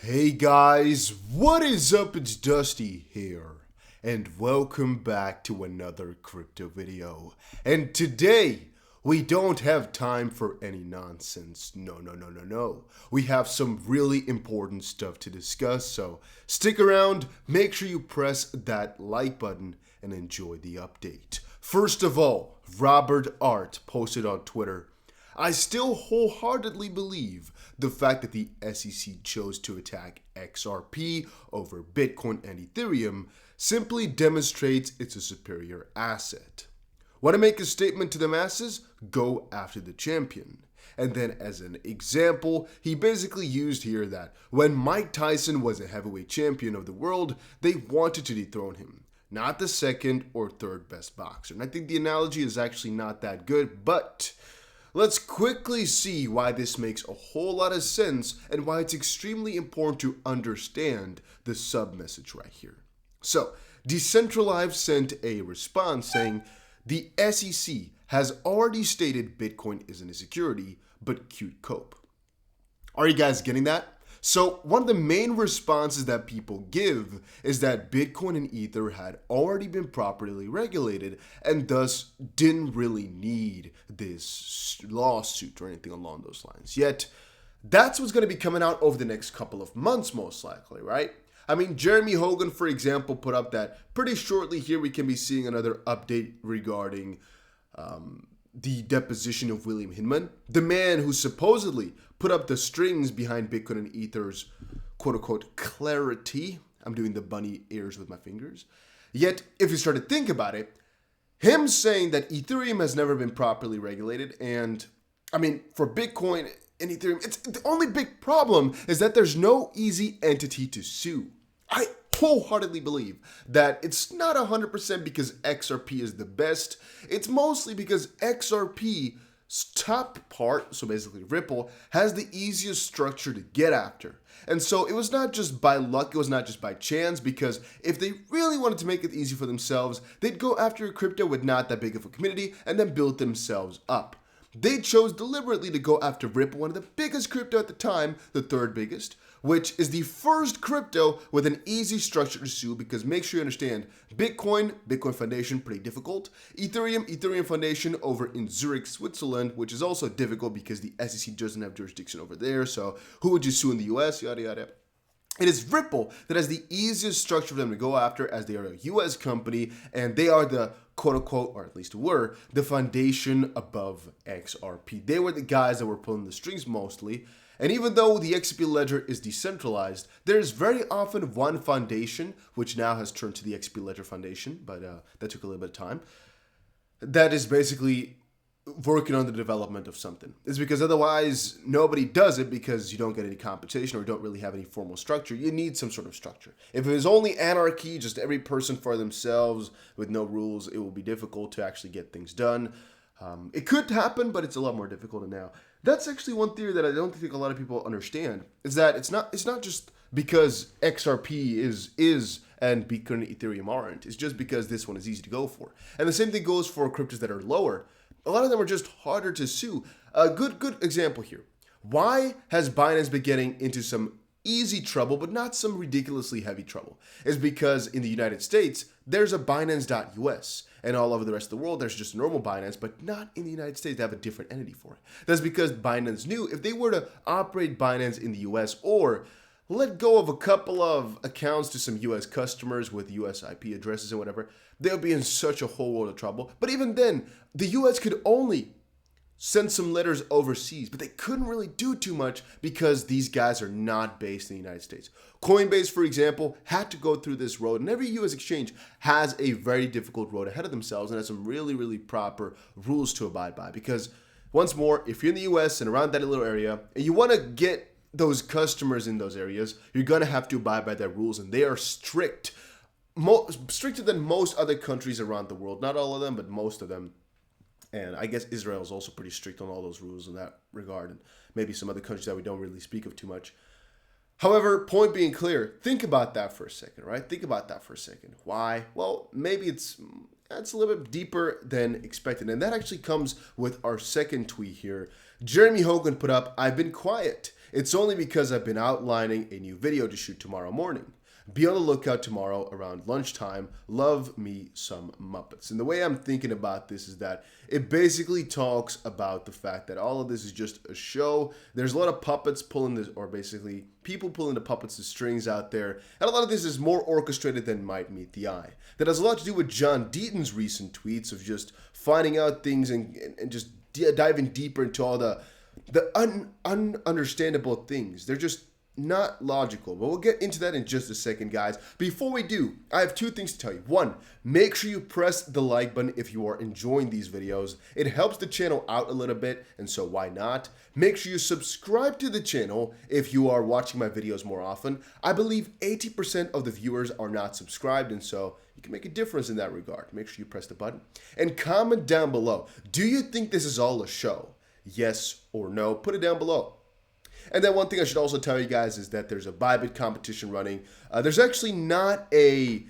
Hey guys, what is up? It's Dusty here, and welcome back to another crypto video. And today, we don't have time for any nonsense. No. We have some really important stuff to discuss, so stick around, make sure you press that like button, and enjoy the update. First of all, Robert Art posted on Twitter, I still wholeheartedly believe the fact that the SEC chose to attack XRP over Bitcoin and Ethereum simply demonstrates it's a superior asset. Want to make a statement to the masses? Go after the champion. And then as an example, he basically used here that when Mike Tyson was a heavyweight champion of the world, they wanted to dethrone him, not the second or third best boxer. And I think the analogy is actually not that good, but let's quickly see why this makes a whole lot of sense and why it's extremely important to understand the sub-message right here. So, Decentralize sent a response saying, the SEC has already stated Bitcoin isn't a security, but cute cope. Are you guys getting that? So one of the main responses that people give is that Bitcoin and Ether had already been properly regulated and thus didn't really need this lawsuit or anything along those lines. Yet, that's what's going to be coming out over the next couple of months most likely, right? I mean, Jeremy Hogan, for example, put up that pretty shortly here we can be seeing another update regarding the deposition of William Hinman, the man who supposedly put up the strings behind Bitcoin and Ether's quote-unquote clarity. I'm doing the bunny ears with my fingers. Yet, if you start to think about it, him saying that Ethereum has never been properly regulated, and I mean, for Bitcoin and Ethereum, it's the only big problem is that there's no easy entity to sue. I wholeheartedly believe that it's not 100% because XRP is the best. It's mostly because XRP's top part, so basically Ripple, has the easiest structure to get after. And so it was not just by luck, it was not just by chance, because if they really wanted to make it easy for themselves, they'd go after a crypto with not that big of a community and then build themselves up. They chose deliberately to go after Ripple, one of the biggest crypto at the time, the third biggest, which is the first crypto with an easy structure to sue, because make sure you understand, Bitcoin Foundation, pretty difficult. Ethereum Foundation over in Zurich, Switzerland, which is also difficult because the SEC doesn't have jurisdiction over there. So who would you sue in the US? Yada, yada. It is Ripple that has the easiest structure for them to go after, as they are a US company and they are the quote-unquote, or at least were, the foundation above XRP. They were the guys that were pulling the strings mostly. And even though the XRP ledger is decentralized, there's very often one foundation, which now has turned to the XRP ledger foundation, but that took a little bit of time, that is basically working on the development of something. It's because otherwise nobody does it, because you don't get any compensation or don't really have any formal structure. You need some sort of structure. If it was only anarchy, just every person for themselves with no rules, it will be difficult to actually get things done. It could happen, but it's a lot more difficult now. That's actually one theory that I don't think a lot of people understand, is that it's not just because XRP is and Bitcoin and Ethereum aren't. It's just because this one is easy to go for. And the same thing goes for cryptos that are lower. A lot of them are just harder to sue. A good example here. Why has Binance been getting into some easy trouble, but not some ridiculously heavy trouble? Is because in the United States, there's a Binance.us. And all over the rest of the world, there's just a normal Binance, but not in the United States. They have a different entity for it. That's because Binance knew if they were to operate Binance in the US or let go of a couple of accounts to some US customers with US IP addresses and whatever, they'll be in such a whole world of trouble. But even then, the US could only send some letters overseas, but they couldn't really do too much because these guys are not based in the United States. Coinbase, for example, had to go through this road, and every US exchange has a very difficult road ahead of themselves and has some really proper rules to abide by. Because once more, if you're in the US and around that little area, and you want to get those customers in those areas, you're going to have to abide by their rules, and they are strict, stricter than most other countries around the world. Not all of them, but most of them. And I guess Israel is also pretty strict on all those rules in that regard, and maybe some other countries that we don't really speak of too much. However, point being clear, think about that for a second, right? Think about that for a second. Why? Well, maybe it's a little bit deeper than expected. And that actually comes with our second tweet here. Jeremy Hogan put up, I've been quiet. It's only because I've been outlining a new video to shoot tomorrow morning. Be on the lookout tomorrow around lunchtime. Love me some Muppets. And the way I'm thinking about this is that it basically talks about the fact that all of this is just a show. There's a lot of puppets pulling this, or basically people pulling the puppets, the strings out there. And a lot of this is more orchestrated than might meet the eye. That has a lot to do with John Deaton's recent tweets of just finding out things and just diving deeper into all the ununderstandable things. They're just not logical, but we'll get into that in just a second, guys. Before we do, I have two things to tell you. One, make sure you press the like button if you are enjoying these videos. It helps the channel out a little bit, and so why not? Make sure you subscribe to the channel if you are watching my videos more often. I believe 80% of the viewers are not subscribed, and so you can make a difference in that regard. Make sure you press the button. And comment down below, do you think this is all a show? Yes or no? Put it down below. And then one thing I should also tell you guys is that there's a Bybit competition running. There's actually not a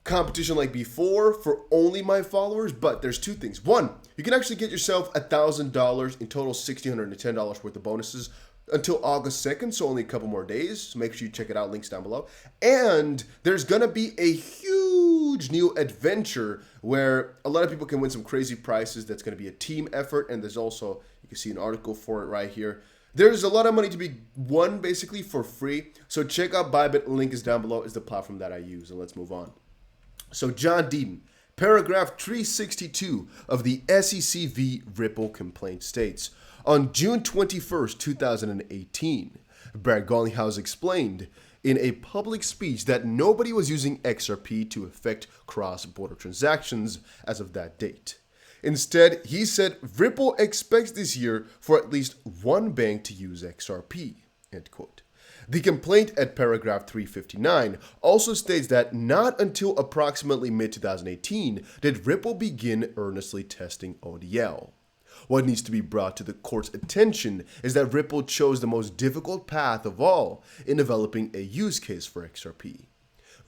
competition like before for only my followers, but there's two things. One, you can actually get yourself $1,000 in total, $1,610 worth of bonuses until August 2nd, so only a couple more days. So make sure you check it out, links down below. And there's gonna be a huge new adventure where a lot of people can win some crazy prizes. That's gonna be a team effort, and there's also, you can see an article for it right here. There's a lot of money to be won basically for free. So check out Bybit, link is down below, is the platform that I use. And let's move on. So John Deaton, paragraph 362 of the SEC v. Ripple complaint states, on June 21st, 2018, Brad Garlinghouse explained in a public speech that nobody was using XRP to effect cross-border transactions as of that date. Instead, he said Ripple expects this year for at least one bank to use XRP, end quote. The complaint at paragraph 359 also states that not until approximately mid-2018 did Ripple begin earnestly testing ODL. What needs to be brought to the court's attention is that Ripple chose the most difficult path of all in developing a use case for XRP.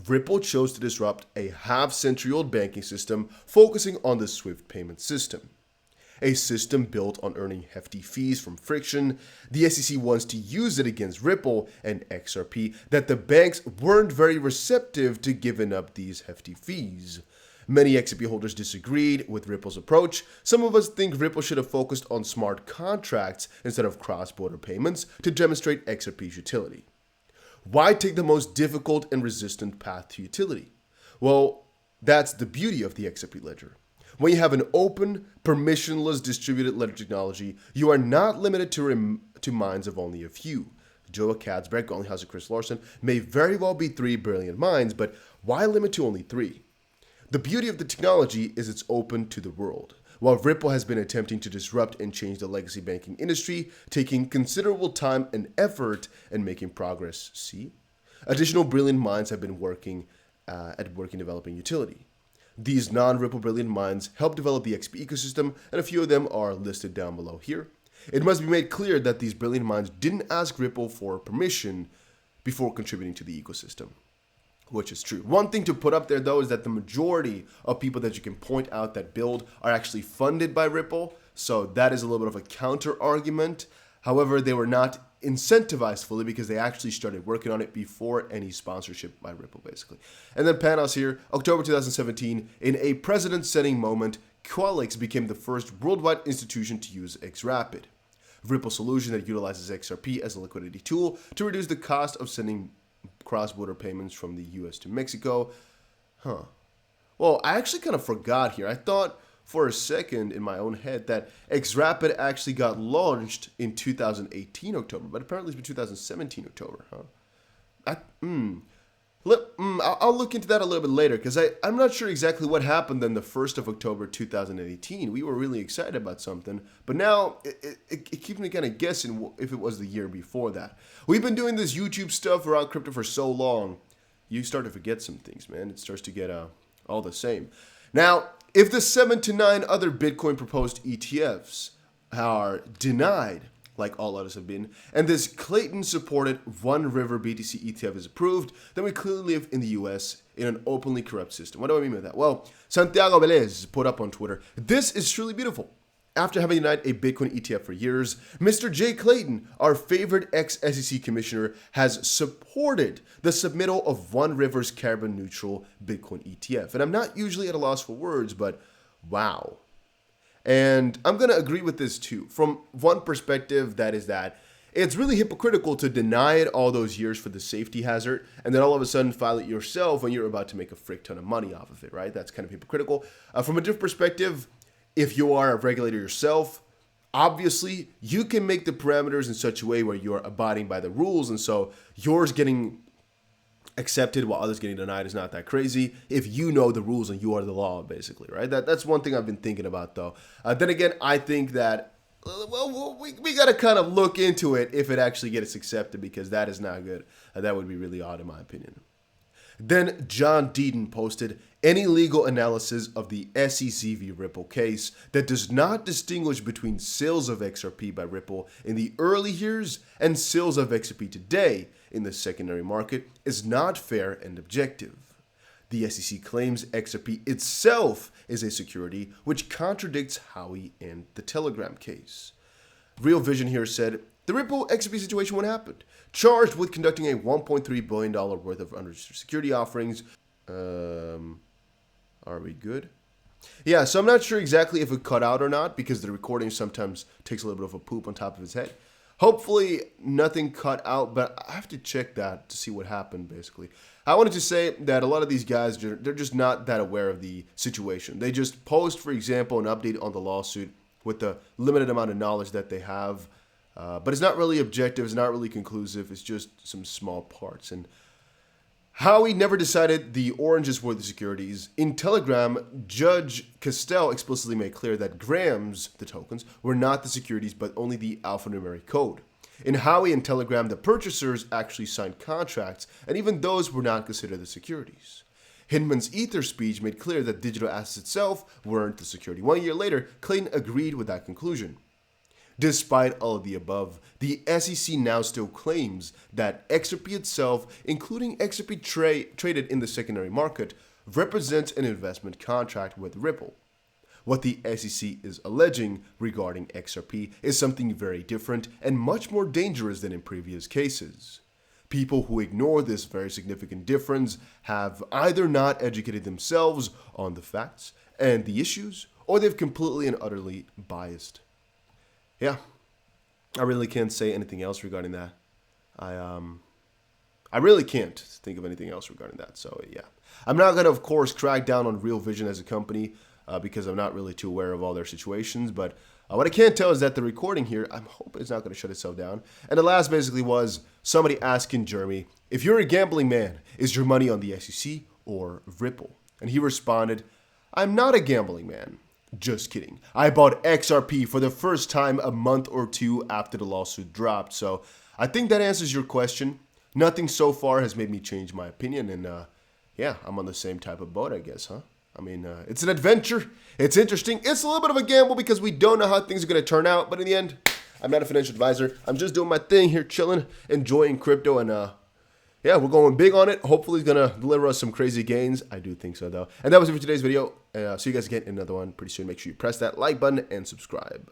Ripple chose to disrupt a half-century-old banking system focusing on the SWIFT payment system. A system built on earning hefty fees from friction, the SEC wants to use it against Ripple and XRP that the banks weren't very receptive to giving up these hefty fees. Many XRP holders disagreed with Ripple's approach. Some of us think Ripple should have focused on smart contracts instead of cross-border payments to demonstrate XRP's utility. Why take the most difficult and resistant path to utility? Well, that's the beauty of the XRP ledger. When you have an open, permissionless distributed ledger technology, you are not limited to mines of only a few. Joe Katz, Brett Garlinghouse, and Chris Larson may very well be 3 brilliant minds, but why limit to only 3? The beauty of the technology is it's open to the world. While Ripple has been attempting to disrupt and change the legacy banking industry, taking considerable time and effort and making progress, see? Additional brilliant minds have been working developing utility. These non-Ripple brilliant minds help develop the XP ecosystem, and a few of them are listed down below here. It must be made clear that these brilliant minds didn't ask Ripple for permission before contributing to the ecosystem, which is true. One thing to put up there, though, is that the majority of people that you can point out that build are actually funded by Ripple, so that is a little bit of a counter argument. However, they were not incentivized fully because they actually started working on it before any sponsorship by Ripple, basically. And then Panos here, October 2017, in a precedent-setting moment, Qualix became the first worldwide institution to use XRapid, Ripple solution that utilizes XRP as a liquidity tool to reduce the cost of sending cross-border payments from the US to Mexico. Well, I actually kind of forgot here. I thought for a second in my own head that XRapid actually got launched in 2018 October, but apparently it's been 2017 October, I'll look into that a little bit later because I'm not sure exactly what happened on the 1st of October 2018. We were really excited about something, but now it keeps me kind of guessing if it was the year before that. We've been doing this YouTube stuff around crypto for so long, you start to forget some things, man. It starts to get all the same. Now, if the 7 to 9 other Bitcoin proposed ETFs are denied, like all others have been, and this Clayton-supported One River BTC ETF is approved, then we clearly live in the US in an openly corrupt system. What do I mean by that? Well, Santiago Velez put up on Twitter, "This is truly beautiful. After having denied a Bitcoin ETF for years, Mr. Jay Clayton, our favorite ex-SEC commissioner, has supported the submittal of One River's carbon-neutral Bitcoin ETF. And I'm not usually at a loss for words, but wow. And I'm going to agree with this too. From one perspective, that is that it's really hypocritical to deny it all those years for the safety hazard and then all of a sudden file it yourself when you're about to make a frick ton of money off of it, right? That's kind of hypocritical. From a different perspective, if you are a regulator yourself, obviously you can make the parameters in such a way where you're abiding by the rules, and so yours getting accepted while others getting denied is not that crazy if you know the rules and you are the law, basically, right? That's one thing I've been thinking about, though. Then again, I think that we got to kind of look into it if it actually gets accepted, because that is not good. That would be really odd in my opinion. Then John Deaton posted, any legal analysis of the SEC v. Ripple case that does not distinguish between sales of XRP by Ripple in the early years and sales of XRP today in the secondary market is not fair and objective. The SEC claims XRP itself is a security, which contradicts Howey and the Telegram case. Real Vision here said, the Ripple XRP situation, what happened? Charged with conducting a $1.3 billion worth of unregistered security offerings. Are we good? Yeah, so I'm not sure exactly if it cut out or not, because the recording sometimes takes a little bit of a poop on top of his head. Hopefully nothing cut out, but I have to check that to see what happened, basically. I wanted to say that a lot of these guys, they're just not that aware of the situation. They just post, for example, an update on the lawsuit with the limited amount of knowledge that they have. But it's not really objective, it's not really conclusive, it's just some small parts. And Howey never decided the oranges were the securities. In Telegram, Judge Castell explicitly made clear that grams, the tokens, were not the securities, but only the alphanumeric code. In Howey and Telegram, the purchasers actually signed contracts, and even those were not considered the securities. Hinman's Ether speech made clear that digital assets itself weren't the security. 1 year later, Clayton agreed with that conclusion. Despite all of the above, the SEC now still claims that XRP itself, including XRP traded in the secondary market, represents an investment contract with Ripple. What the SEC is alleging regarding XRP is something very different and much more dangerous than in previous cases. People who ignore this very significant difference have either not educated themselves on the facts and the issues, or they've completely and utterly biased. Yeah, I really can't say anything else regarding that. I really can't think of anything else regarding that. So yeah, I'm not going to, of course, crack down on Real Vision as a company because I'm not really too aware of all their situations. But what I can tell is that the recording here, I'm hoping it's not going to shut itself down. And the last basically was somebody asking Jeremy, if you're a gambling man, is your money on the SEC or Ripple? And he responded, I'm not a gambling man. Just kidding. I bought XRP for the first time a month or two after the lawsuit dropped. So I think that answers your question. Nothing so far has made me change my opinion. And yeah, I'm on the same type of boat, I guess, huh? I mean, it's an adventure. It's interesting. It's a little bit of a gamble because we don't know how things are going to turn out. But in the end, I'm not a financial advisor. I'm just doing my thing here, chilling, enjoying crypto, and yeah, we're going big on it. Hopefully, it's going to deliver us some crazy gains. I do think so, though. And that was it for today's video. See you guys again in another one pretty soon. Make sure you press that like button and subscribe.